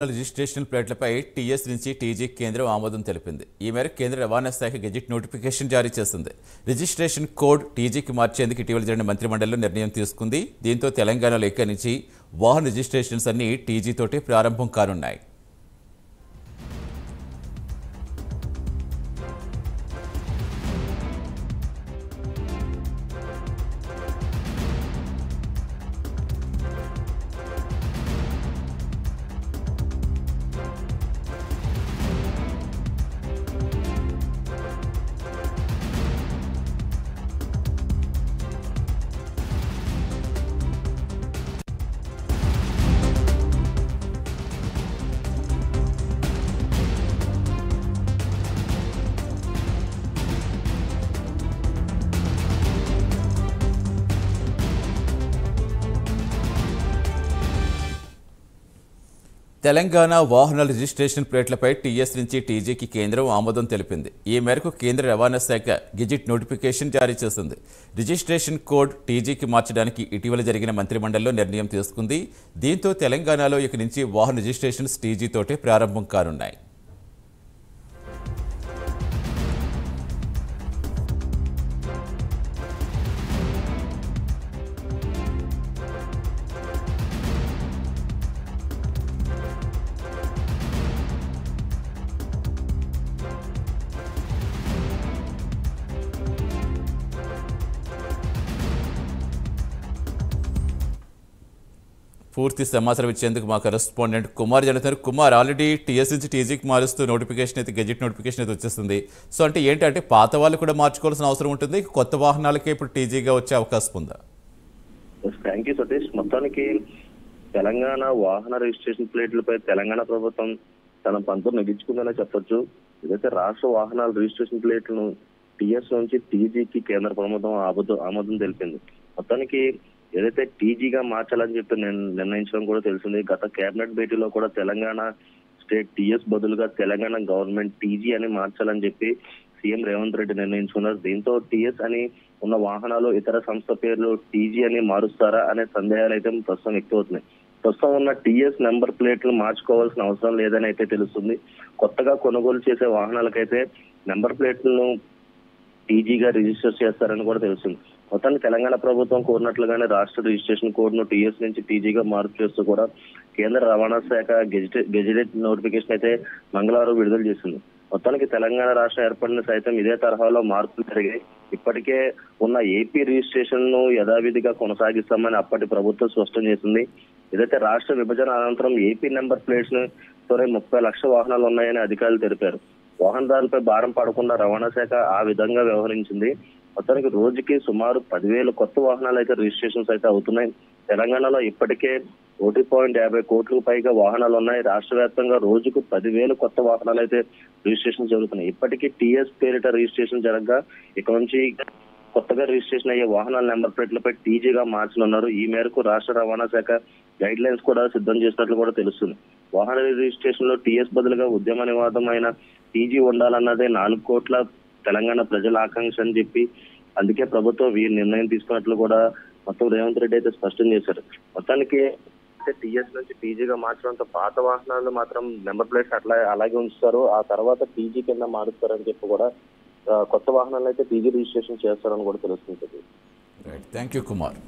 Registration ప్లేట్లపై TS నుంచి TG కేంద్రం ఆమోదం తెలిపింది. ఈ మేరకు కేంద్ర రవాణా శాఖ గెజిట్ నోటిఫికేషన్ జారీ చేసింది. రిజిస్ట్రేషన్ కోడ్ టీజీకి మార్చేందుకు ఇటీవల జరిగిన మంత్రిమండలిలో నిర్ణయం తీసుకుంది. దీంతో తెలంగాణలో ఇక నుంచి వాహన రిజిస్ట్రేషన్స్ అన్ని టీజీతోటే ప్రారంభం కానున్నాయి. తెలంగాణ వాహనాల రిజిస్ట్రేషన్ ప్లేట్లపై టీఎస్ నుంచి టీజీకి కేంద్రం ఆమోదం తెలిపింది. ఈ మేరకు కేంద్ర రవాణా శాఖ గెజిట్ నోటిఫికేషన్ జారీ చేసింది. రిజిస్ట్రేషన్ కోడ్ టీజీకి మార్చడానికి ఇటీవల జరిగిన మంత్రిమండలిలో నిర్ణయం తీసుకుంది. దీంతో తెలంగాణలో ఇక నుంచి వాహన రిజిస్ట్రేషన్స్ టీజీతోటే ప్రారంభం కానున్నాయి. పూర్తి సమాచారం ఇచ్చేందుకు మా కరెస్పాండెంట్ కుమార్ జనతారు. కుమార్, ఆల్రెడీ టీఎస్ నుంచి టీజీకి మారుస్తూ నోటిఫికేషన్ అయితే గెజిట్ నోటిఫికేషన్ అయితే వచ్చేస్తుంది. సో అంటే ఏంటంటే పాత వాళ్ళు కూడా మార్చుకోవాల్సిన అవసరం ఉంటుంది, కొత్త వాహనాలకే ఇప్పుడు టీజీగా వచ్చే అవకాశం ఉందా? Thank you Satish. మొత్తానికి తెలంగాణ వాహన రిజిస్ట్రేషన్ ప్లేట్లపై తెలంగాణ ప్రభుత్వం తన పంతులు నెగ్గించుకుందనే చెప్పొచ్చు. ఇదైతే రాష్ట్ర వాహనాల రిజిస్ట్రేషన్ ప్లేట్లను టీఎస్ నుంచి టీజీకి కేంద్ర ప్రభుత్వం ఆమోదం తెలిపింది. మొత్తానికి ఏదైతే టీజీగా మార్చాలని చెప్పి నిర్ణయించడం కూడా తెలిసింది. గత కేబినెట్ భేటీలో కూడా తెలంగాణ స్టేట్ టీఎస్ బదులుగా తెలంగాణ గవర్నమెంట్ టీజీ అని మార్చాలని చెప్పి సీఎం రేవంత్ రెడ్డి నిర్ణయించుకున్నారు. దీంతో టీఎస్ అని ఉన్న వాహనాలు ఇతర సంస్థ పేర్లు టీజీ అని మారుస్తారా అనే సందేహాలు అయితే ప్రస్తుతం వ్యక్తమవుతున్నాయి. ప్రస్తుతం ఉన్న టీఎస్ నెంబర్ ప్లేట్లు మార్చుకోవాల్సిన అవసరం లేదని అయితే తెలుస్తుంది. కొత్తగా కొనుగోలు చేసే వాహనాలకైతే నెంబర్ ప్లేట్లను టీజీగా రిజిస్టర్ చేస్తారని కూడా తెలుస్తుంది. మొత్తాన్ని తెలంగాణ ప్రభుత్వం కోరినట్లుగానే రాష్ట్ర రిజిస్ట్రేషన్ కోడ్ ను టీఎస్ నుంచి టీజీగా మార్పు చేస్తూ కూడా కేంద్ర రవాణా శాఖ గెజిటెడ్ నోటిఫికేషన్ అయితే మంగళవారం విడుదల చేసింది. మొత్తానికి తెలంగాణ రాష్ట్రం ఏర్పడిన సైతం ఇదే తరహాలో మార్పులు జరిగాయి. ఇప్పటికే ఉన్న ఏపీ రిజిస్ట్రేషన్ ను యథావిధిగా కొనసాగిస్తామని అప్పటి ప్రభుత్వం స్పష్టం చేసింది. ఏదైతే రాష్ట్ర విభజన అనంతరం ఏపీ నెంబర్ ప్లేట్స్ తోనే 30 లక్షల వాహనాలు ఉన్నాయని అధికారులు తెలిపారు. వాహనదారులపై భారం పడకుండా రవాణా శాఖ ఆ విధంగా వ్యవహరించింది. మొత్తానికి రోజుకి సుమారు 10,000 కొత్త వాహనాలు అయితే రిజిస్ట్రేషన్స్ అయితే అవుతున్నాయి. తెలంగాణలో ఇప్పటికే 1.50 కోట్లకు పైగా వాహనాలు ఉన్నాయి. రాష్ట్ర వ్యాప్తంగా రోజుకు 10,000 కొత్త వాహనాలు అయితే రిజిస్ట్రేషన్ జరుగుతున్నాయి. ఇప్పటికీ టీఎస్ పేరిట రిజిస్ట్రేషన్ జరగగా ఇక నుంచి కొత్తగా రిజిస్ట్రేషన్ అయ్యే వాహనాల నెంబర్ ప్లేట్లపై టీజీగా మార్చనున్నారు. ఈ మేరకు రాష్ట్ర రవాణా శాఖ గైడ్ లైన్స్ కూడా సిద్ధం చేసినట్లు కూడా తెలుస్తుంది. వాహన రిజిస్ట్రేషన్ లో టీఎస్ బదులుగా ఉద్యమ నివాదమైన టీజీ ఉండాలన్నదే 4 కోట్ల తెలంగాణ ప్రజల ఆకాంక్ష అని చెప్పి అందుకే ప్రభుత్వం ఈ నిర్ణయం తీసుకున్నట్లు కూడా మొత్తం రేవంత్ రెడ్డి అయితే స్పష్టం చేశారు. మొత్తానికి టీఎస్ నుంచి టీజీగా మార్చడంతో పాత వాహనాలు మాత్రం నెంబర్ ప్లేట్స్ అలాగే ఉంచుతారు. ఆ తర్వాత టీజీ కింద మారుస్తారని చెప్పి కూడా కొత్త వాహనాలు అయితే టీజీ రిజిస్ట్రేషన్ చేస్తారని కూడా తెలుస్తుంది. Thank you Kumar.